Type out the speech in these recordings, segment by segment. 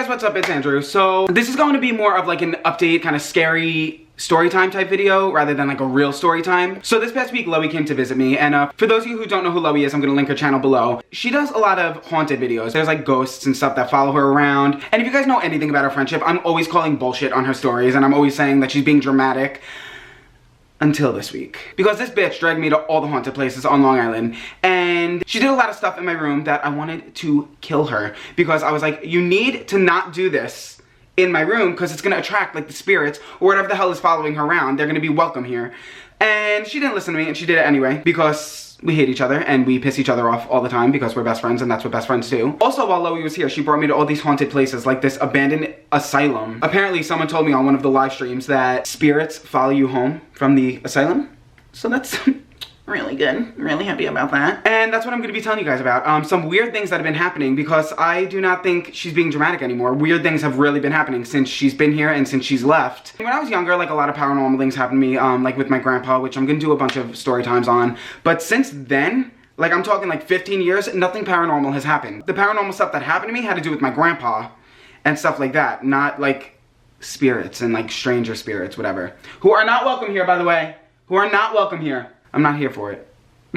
guys, what's up? It's Andrew. So this is going to be more of like an update, kind of scary story time type video rather than like a real story time. So this past week, Loey came to visit me, and for those of you who don't know who Loey is, I'm gonna link her channel below. She does a lot of haunted videos. There's like ghosts and stuff that follow her around. And if you guys know anything about our friendship, I'm always calling bullshit on her stories, and I'm always saying that she's being dramatic. Until this week. Because this bitch dragged me to all the haunted places on Long Island, and she did a lot of stuff in my room that I wanted to kill her, because I was like, you need to not do this in my room because it's gonna attract like the spirits or whatever the hell is following her around. They're gonna be welcome here. And she didn't listen to me, and she did it anyway because we hate each other and we piss each other off all the time because we're best friends, and that's what best friends do. Also, while Loey was here, she brought me to all these haunted places, like this abandoned asylum. Apparently, someone told me on one of the live streams that spirits follow you home from the asylum. So that's really good. I'm really happy about that. And that's what I'm going to be telling you guys about. Some weird things that have been happening, because I do not think she's being dramatic anymore. Weird things have really been happening since she's been here and since she's left. When I was younger, like a lot of paranormal things happened to me, like with my grandpa, which I'm going to do a bunch of story times on. But since then, like I'm talking like 15 years, nothing paranormal has happened. The paranormal stuff that happened to me had to do with my grandpa and stuff like that. Not like spirits and like stranger spirits, whatever. Who are not welcome here, by the way. Who are not welcome here. I'm not here for it.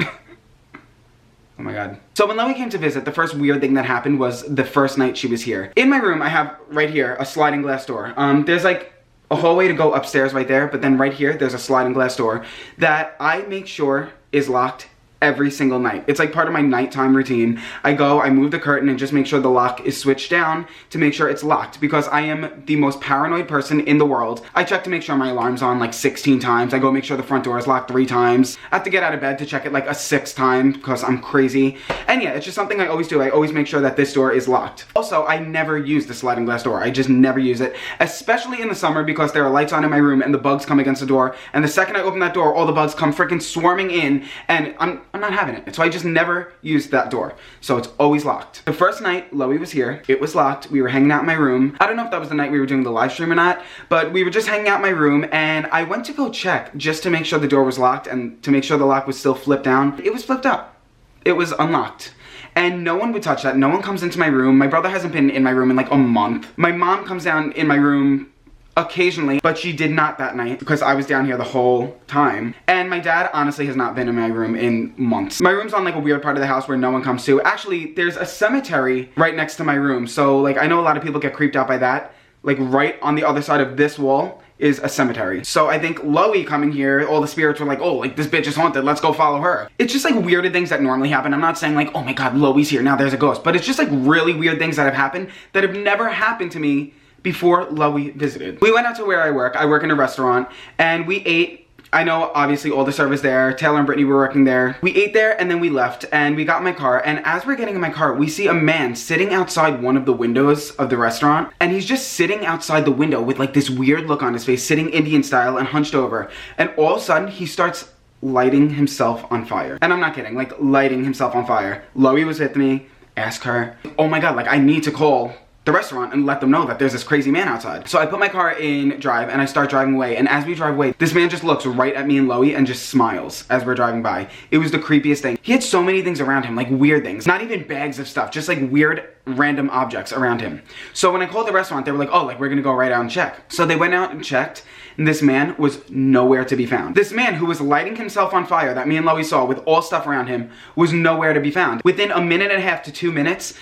Oh my god. So when Loey came to visit, the first weird thing that happened was the first night she was here. In my room, I have right here a sliding glass door. There's like a hallway to go upstairs right there, but then right here, there's a sliding glass door that I make sure is locked every single night. It's like part of my nighttime routine. I go, I move the curtain and just make sure the lock is switched down to make sure it's locked, because I am the most paranoid person in the world. I check to make sure my alarm's on like 16 times. I go make sure the front door is locked 3 times. I have to get out of bed to check it like a 6th time because I'm crazy. And yeah, it's just something I always do. I always make sure that this door is locked. Also, I never use the sliding glass door. I just never use it, especially in the summer, because there are lights on in my room and the bugs come against the door. And the second I open that door, all the bugs come freaking swarming in, and I'm not having it. So I just never used that door. So it's always locked. The first night Loey was here, it was locked. We were hanging out in my room. I don't know if that was the night we were doing the live stream or not, but we were just hanging out in my room, and I went to go check just to make sure the door was locked and to make sure the lock was still flipped down. It was flipped up. It was unlocked. And no one would touch that. No one comes into my room. My brother hasn't been in my room in like a month. My mom comes down in my room occasionally, but she did not that night because I was down here the whole time. And my dad honestly has not been in my room in months. My room's on like a weird part of the house where no one comes to. Actually, there's a cemetery right next to my room. So like I know a lot of people get creeped out by that. Like right on the other side of this wall is a cemetery. So I think Loey coming here, all the spirits were like, oh, like this bitch is haunted, let's go follow her. It's just like weird things that normally happen. I'm not saying like, oh my god, Loey's here, now there's a ghost. But it's just like really weird things that have happened that have never happened to me before Loey visited. We went out to where I work. I work in a restaurant, and we ate. I know obviously all the servers there. Taylor and Brittany were working there. We ate there and then we left, and we got in my car, and as we're getting in my car, we see a man sitting outside one of the windows of the restaurant, and he's just sitting outside the window with like this weird look on his face, sitting Indian style and hunched over, and all of a sudden he starts lighting himself on fire. And I'm not kidding, like lighting himself on fire. Loey was with me. Ask her. Oh my god, like I need to call the restaurant and let them know that there's this crazy man outside. So I put my car in drive and I start driving away, and as we drive away, this man just looks right at me and Loey and just smiles as we're driving by. It was the creepiest thing. He had so many things around him, like weird things, not even bags of stuff, just like weird random objects around him. So when I called the restaurant, they were like, oh, like we're gonna go right out and check. So they went out and checked, and this man was nowhere to be found. This man who was lighting himself on fire that me and Loey saw with all stuff around him was nowhere to be found. Within a minute and a half to 2 minutes,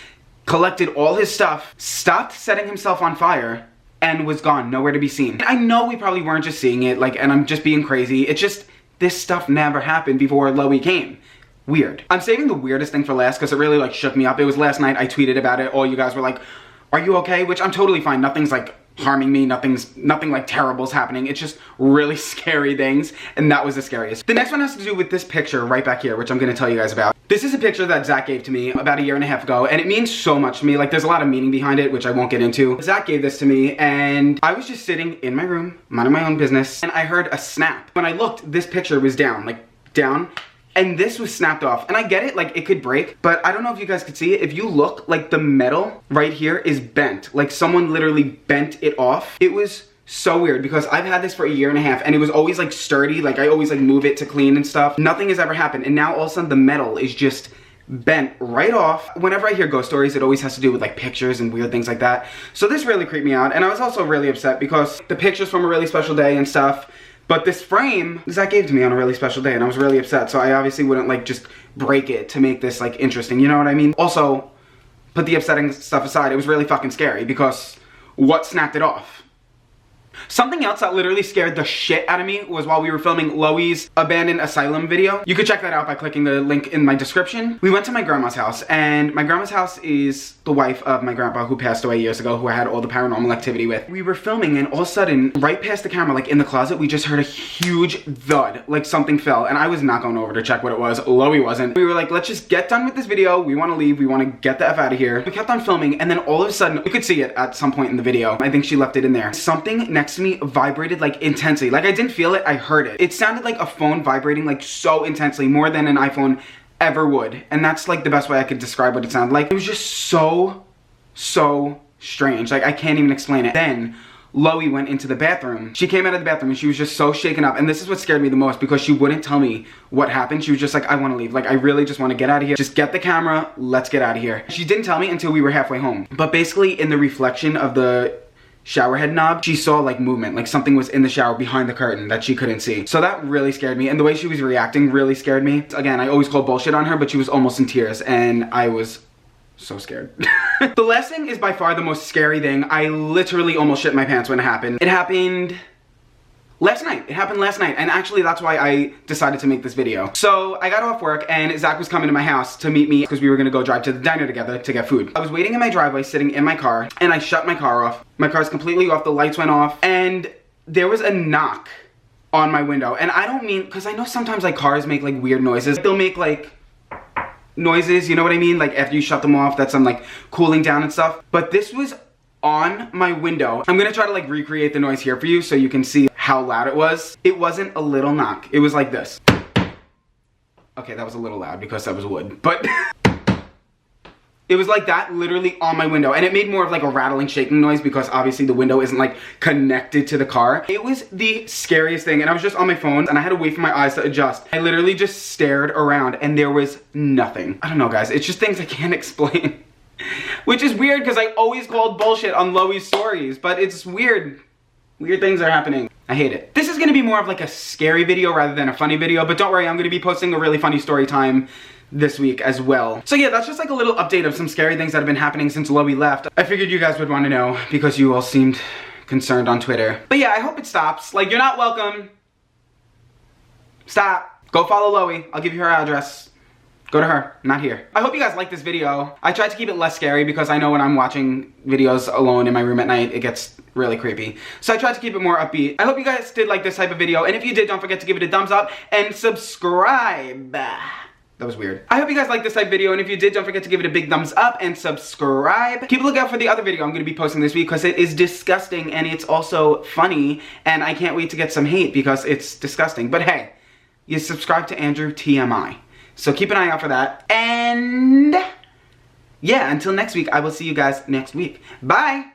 collected all his stuff, stopped setting himself on fire, and was gone, nowhere to be seen. I know we probably weren't just seeing it, like, and I'm just being crazy. It's just, this stuff never happened before Loey came. Weird. I'm saving the weirdest thing for last because it really like shook me up. It was last night, I tweeted about it. All you guys were like, are you okay? Which I'm totally fine. Nothing's like harming me, nothing like terrible's happening. It's just really scary things, and that was the scariest. The next one has to do with this picture right back here, which I'm gonna tell you guys about. This is a picture that Zach gave to me about 1.5 years ago, and it means so much to me. Like, there's a lot of meaning behind it, which I won't get into. Zach gave this to me, and I was just sitting in my room, minding my own business, and I heard a snap. When I looked, this picture was down, like down, and this was snapped off. And I get it, like it could break, but I don't know if you guys could see it. If you look, like the metal right here is bent. Like someone literally bent it off. It was so weird because I've had this for 1.5 years and it was always like sturdy. Like I always like move it to clean and stuff. Nothing has ever happened. And now all of a sudden the metal is just bent right off. Whenever I hear ghost stories, it always has to do with like pictures and weird things like that. So this really creeped me out, and I was also really upset because the pictures from a really special day and stuff, but this frame, Zach gave to me on a really special day, and I was really upset, so I obviously wouldn't like just break it to make this like interesting, you know what I mean? Also, put the upsetting stuff aside, it was really fucking scary because what snapped it off? Something else that literally scared the shit out of me was while we were filming Loey's abandoned asylum video. You could check that out by clicking the link in my description. We went to my grandma's house, and my grandma's house is the wife of my grandpa who passed away years ago, who I had all the paranormal activity with. We were filming, and all of a sudden, right past the camera, like in the closet, we just heard a huge thud, like something fell, and I was not going over to check what it was. Loey wasn't. We were like, let's just get done with this video. We want to leave. We want to get the F out of here. We kept on filming, and then all of a sudden, you could see it at some point in the video. I think she left it in there. Something next to me vibrated like intensely. Like I didn't feel it, I heard it. It sounded like a phone vibrating like so intensely, more than an iPhone ever would. And that's like the best way I could describe what it sounded like. It was just so strange. Like I can't even explain it. Then Loey went into the bathroom. She came out of the bathroom and she was just so shaken up. And this is what scared me the most because she wouldn't tell me what happened. She was just like, I want to leave. Like, I really just want to get out of here. Just get the camera. Let's get out of here. She didn't tell me until we were halfway home. But basically in the reflection of the shower head knob, she saw like movement, like something was in the shower behind the curtain that she couldn't see. So that really scared me, and the way she was reacting really scared me. Again, I always call bullshit on her, but she was almost in tears, and I was so scared. The last thing is by far the most scary thing. I literally almost shit my pants when it happened. It happened last night. It happened last night, and actually that's why I decided to make this video. So I got off work and Zach was coming to my house to meet me because we were gonna go drive to the diner together to get food. I was waiting in my driveway, sitting in my car, and I shut my car off. My car's completely off, the lights went off, and there was a knock on my window. And I don't mean, because I know sometimes like cars make like weird noises. They'll make like noises, you know what I mean? Like after you shut them off, that's some like cooling down and stuff. But this was on my window. I'm gonna try to like recreate the noise here for you so you can see how loud it was. It wasn't a little knock. It was like this. Okay, that was a little loud because that was wood, but it was like that literally on my window, and it made more of like a rattling, shaking noise because obviously the window isn't like connected to the car. It was the scariest thing, and I was just on my phone and I had to wait for my eyes to adjust. I literally just stared around and there was nothing. I don't know, guys. It's just things I can't explain. Which is weird because I always called bullshit on Loey's stories, but it's weird. Weird things are happening. I hate it. This is gonna be more of like a scary video rather than a funny video, but don't worry, I'm gonna be posting a really funny story time this week as well. So yeah, that's just like a little update of some scary things that have been happening since Loey left. I figured you guys would want to know because you all seemed concerned on Twitter. But yeah, I hope it stops. Like, you're not welcome. Stop. Go follow Loey. I'll give you her address. Go to her, not here. I hope you guys like this video. I tried to keep it less scary because I know when I'm watching videos alone in my room at night, it gets really creepy. So I tried to keep it more upbeat. I hope you guys did like this type of video, and if you did, don't forget to give it a thumbs up and subscribe. That was weird. I hope you guys liked this type of video, and if you did, don't forget to give it a big thumbs up and subscribe. Keep a lookout for the other video I'm going to be posting this week because it is disgusting and it's also funny, and I can't wait to get some hate because it's disgusting. But hey, you subscribe to AndrewTMI. So keep an eye out for that. And yeah, until next week, I will see you guys next week. Bye!